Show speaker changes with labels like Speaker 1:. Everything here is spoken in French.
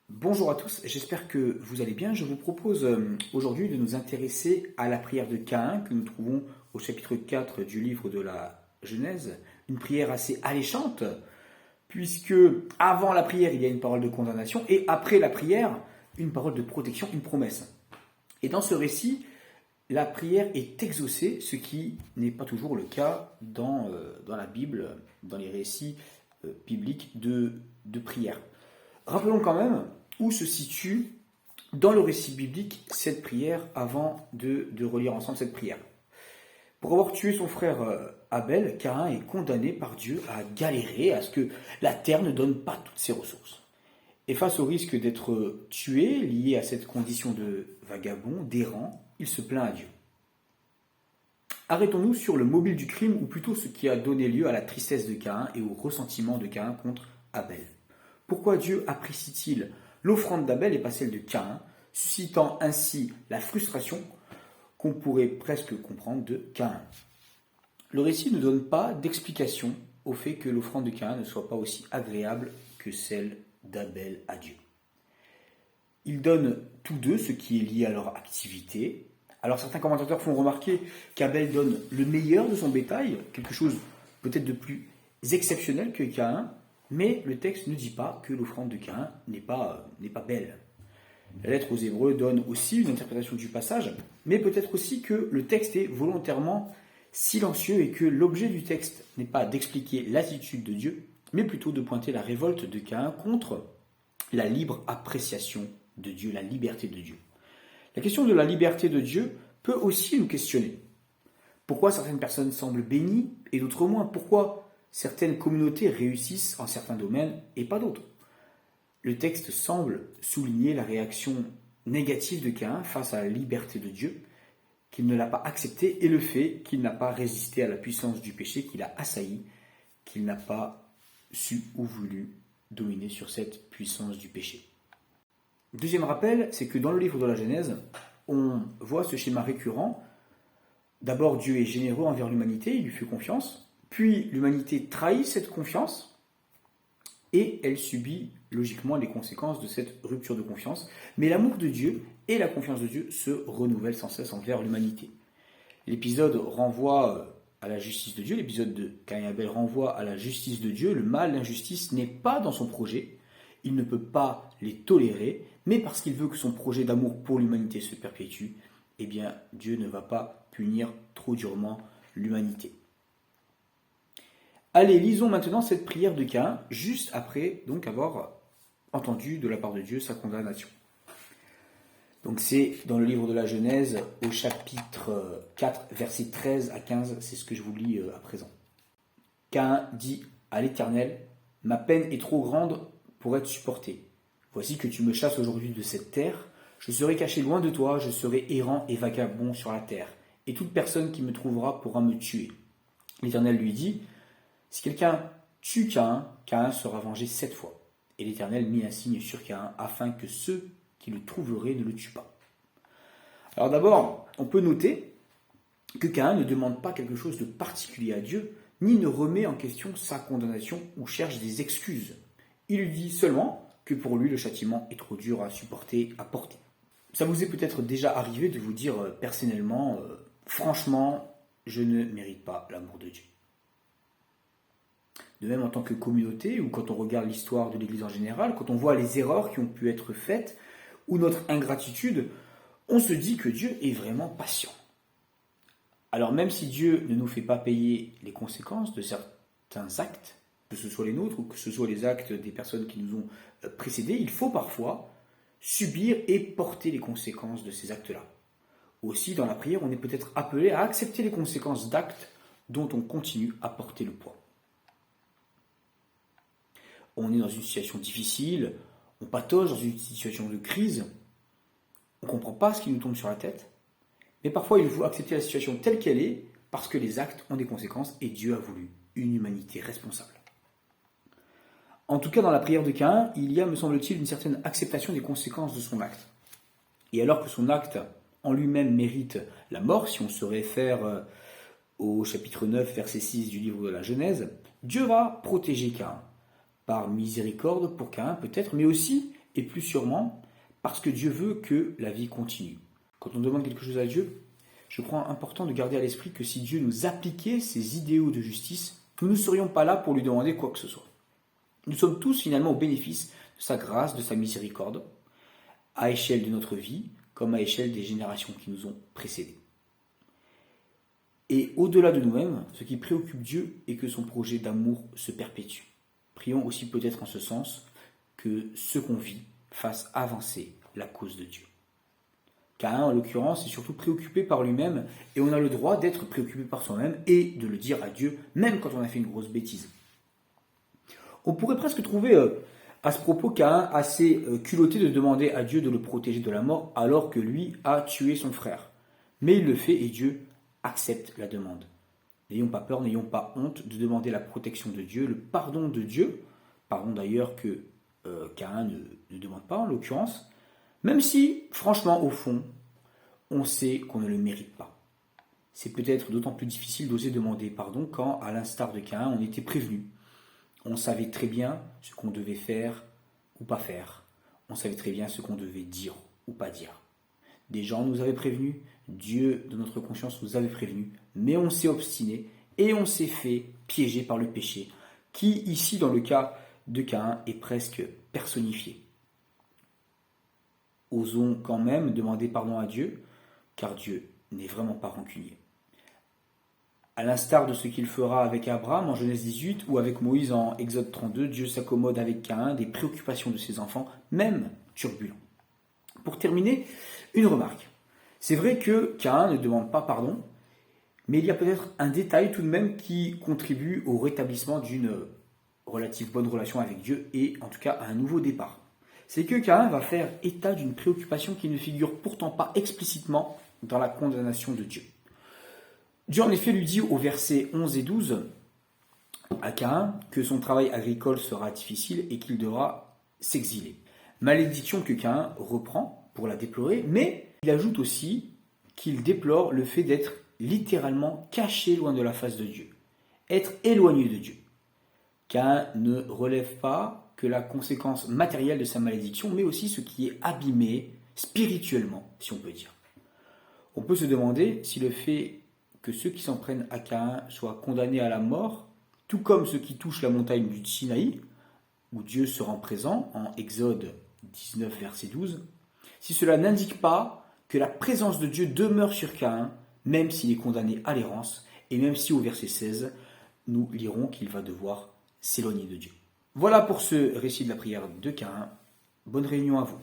Speaker 1: Bonjour à tous, j'espère que vous allez bien. Je vous propose aujourd'hui de nous intéresser à la prière de Caïn que nous trouvons au chapitre 4 du livre de la Genèse. Une prière assez alléchante, puisque avant la prière, il y a une parole de condamnation et après la prière, une parole de protection, une promesse. Et dans ce récit, la prière est exaucée, ce qui n'est pas toujours le cas dans la Bible, dans les récits bibliques de prière. Rappelons quand même où se situe dans le récit biblique cette prière avant de relire ensemble cette prière. Pour avoir tué son frère Abel, Caïn est condamné par Dieu à galérer, à ce que la terre ne donne pas toutes ses ressources. Et face au risque d'être tué, lié à cette condition de vagabond, d'errant, il se plaint à Dieu. Arrêtons-nous sur le mobile du crime, ou plutôt ce qui a donné lieu à la tristesse de Caïn et au ressentiment de Caïn contre Abel. Pourquoi Dieu apprécie-t-il l'offrande d'Abel et pas celle de Caïn, suscitant ainsi la frustration qu'on pourrait presque comprendre de Caïn? Le récit ne donne pas d'explication au fait que l'offrande de Caïn ne soit pas aussi agréable que celle d'Abel à Dieu. Ils donnent tous deux ce qui est lié à leur activité. Alors certains commentateurs font remarquer qu'Abel donne le meilleur de son bétail, quelque chose peut-être de plus exceptionnel que Caïn, mais le texte ne dit pas que l'offrande de Caïn n'est pas belle. La lettre aux Hébreux donne aussi une interprétation du passage, mais peut-être aussi que le texte est volontairement silencieux et que l'objet du texte n'est pas d'expliquer l'attitude de Dieu, mais plutôt de pointer la révolte de Caïn contre la libre appréciation de Dieu, la liberté de Dieu. La question de la liberté de Dieu peut aussi nous questionner. Pourquoi certaines personnes semblent bénies et d'autres moins? Pourquoi certaines communautés réussissent en certains domaines et pas d'autres? Le texte semble souligner la réaction négative de Caïn face à la liberté de Dieu, qu'il ne l'a pas acceptée, et le fait qu'il n'a pas résisté à la puissance du péché, qu'il a assailli, qu'il n'a pas su ou voulu dominer sur cette puissance du péché. Deuxième rappel, c'est que dans le livre de la Genèse, on voit ce schéma récurrent. D'abord, Dieu est généreux envers l'humanité, il lui fait confiance, puis l'humanité trahit cette confiance, et elle subit logiquement les conséquences de cette rupture de confiance. Mais l'amour de Dieu et la confiance de Dieu se renouvellent sans cesse envers l'humanité. L'épisode renvoie à la justice de Dieu, l'épisode de Caïn et Abel renvoie à la justice de Dieu. Le mal, l'injustice n'est pas dans son projet, il ne peut pas les tolérer, mais parce qu'il veut que son projet d'amour pour l'humanité se perpétue, eh bien Dieu ne va pas punir trop durement l'humanité. Allez, lisons maintenant cette prière de Caïn, juste après donc avoir entendu de la part de Dieu sa condamnation. Donc c'est dans le livre de la Genèse, au chapitre 4, versets 13 à 15, c'est ce que je vous lis à présent. Caïn dit à l'Éternel, « Ma peine est trop grande pour être supportée. Voici que tu me chasses aujourd'hui de cette terre, je serai caché loin de toi, je serai errant et vagabond sur la terre, et toute personne qui me trouvera pourra me tuer. » L'Éternel lui dit, « Si quelqu'un tue Caïn, Caïn sera vengé 7 fois. » Et l'Éternel mit un signe sur Caïn, afin que ceux qui le trouveraient ne le tuent pas. Alors d'abord, on peut noter que Caïn ne demande pas quelque chose de particulier à Dieu, ni ne remet en question sa condamnation ou cherche des excuses. Il lui dit seulement que pour lui le châtiment est trop dur à supporter, à porter. Ça vous est peut-être déjà arrivé de vous dire personnellement, franchement, je ne mérite pas l'amour de Dieu. De même en tant que communauté, ou quand on regarde l'histoire de l'Église en général, quand on voit les erreurs qui ont pu être faites, ou notre ingratitude, on se dit que Dieu est vraiment patient. Alors même si Dieu ne nous fait pas payer les conséquences de certains actes, que ce soit les nôtres ou que ce soit les actes des personnes qui nous ont précédés, il faut parfois subir et porter les conséquences de ces actes-là. Aussi, dans la prière, on est peut-être appelé à accepter les conséquences d'actes dont on continue à porter le poids. On est dans une situation difficile, on patauge dans une situation de crise, on ne comprend pas ce qui nous tombe sur la tête, mais parfois il faut accepter la situation telle qu'elle est parce que les actes ont des conséquences et Dieu a voulu une humanité responsable. En tout cas, dans la prière de Caïn, il y a, me semble-t-il, une certaine acceptation des conséquences de son acte. Et alors que son acte en lui-même mérite la mort, si on se réfère au chapitre 9, verset 6 du livre de la Genèse, Dieu va protéger Caïn. Par miséricorde pour Caïn peut-être, mais aussi et plus sûrement parce que Dieu veut que la vie continue. Quand on demande quelque chose à Dieu, je crois important de garder à l'esprit que si Dieu nous appliquait ses idéaux de justice, nous ne serions pas là pour lui demander quoi que ce soit. Nous sommes tous finalement au bénéfice de sa grâce, de sa miséricorde, à échelle de notre vie, comme à échelle des générations qui nous ont précédés. Et au-delà de nous-mêmes, ce qui préoccupe Dieu est que son projet d'amour se perpétue. Prions aussi peut-être en ce sens que ce qu'on vit fasse avancer la cause de Dieu. Caïn, en l'occurrence, est surtout préoccupé par lui-même, et on a le droit d'être préoccupé par soi-même et de le dire à Dieu, même quand on a fait une grosse bêtise. On pourrait presque trouver à ce propos Caïn assez culotté de demander à Dieu de le protéger de la mort alors que lui a tué son frère. Mais il le fait et Dieu accepte la demande. N'ayons pas peur, n'ayons pas honte de demander la protection de Dieu, le pardon de Dieu, pardon d'ailleurs que Caïn ne demande pas en l'occurrence, même si, franchement, au fond, on sait qu'on ne le mérite pas. C'est peut-être d'autant plus difficile d'oser demander pardon quand, à l'instar de Caïn, on était prévenu. On savait très bien ce qu'on devait faire ou pas faire. On savait très bien ce qu'on devait dire ou pas dire. Des gens nous avaient prévenus, Dieu de notre conscience nous avait prévenus, mais on s'est obstiné et on s'est fait piéger par le péché, qui ici dans le cas de Caïn est presque personnifié. Osons quand même demander pardon à Dieu, car Dieu n'est vraiment pas rancunier. À l'instar de ce qu'il fera avec Abraham en Genèse 18 ou avec Moïse en Exode 32, Dieu s'accommode avec Caïn des préoccupations de ses enfants, même turbulents. Pour terminer, une remarque. C'est vrai que Caïn ne demande pas pardon, mais il y a peut-être un détail tout de même qui contribue au rétablissement d'une relative bonne relation avec Dieu et en tout cas à un nouveau départ. C'est que Caïn va faire état d'une préoccupation qui ne figure pourtant pas explicitement dans la condamnation de Dieu. Dieu en effet lui dit au verset 11 et 12 à Caïn que son travail agricole sera difficile et qu'il devra s'exiler. Malédiction que Caïn reprend pour la déplorer, mais il ajoute aussi qu'il déplore le fait d'être littéralement caché loin de la face de Dieu, être éloigné de Dieu. Caïn ne relève pas que la conséquence matérielle de sa malédiction, mais aussi ce qui est abîmé spirituellement, si on peut dire. On peut se demander si le fait que ceux qui s'en prennent à Caïn soient condamnés à la mort, tout comme ceux qui touchent la montagne du Sinaï, où Dieu se rend présent, en Exode 19, verset 12, si cela n'indique pas que la présence de Dieu demeure sur Caïn, même s'il est condamné à l'errance, et même si au verset 16, nous lirons qu'il va devoir s'éloigner de Dieu. Voilà pour ce récit de la prière de Caïn. Bonne réunion à vous.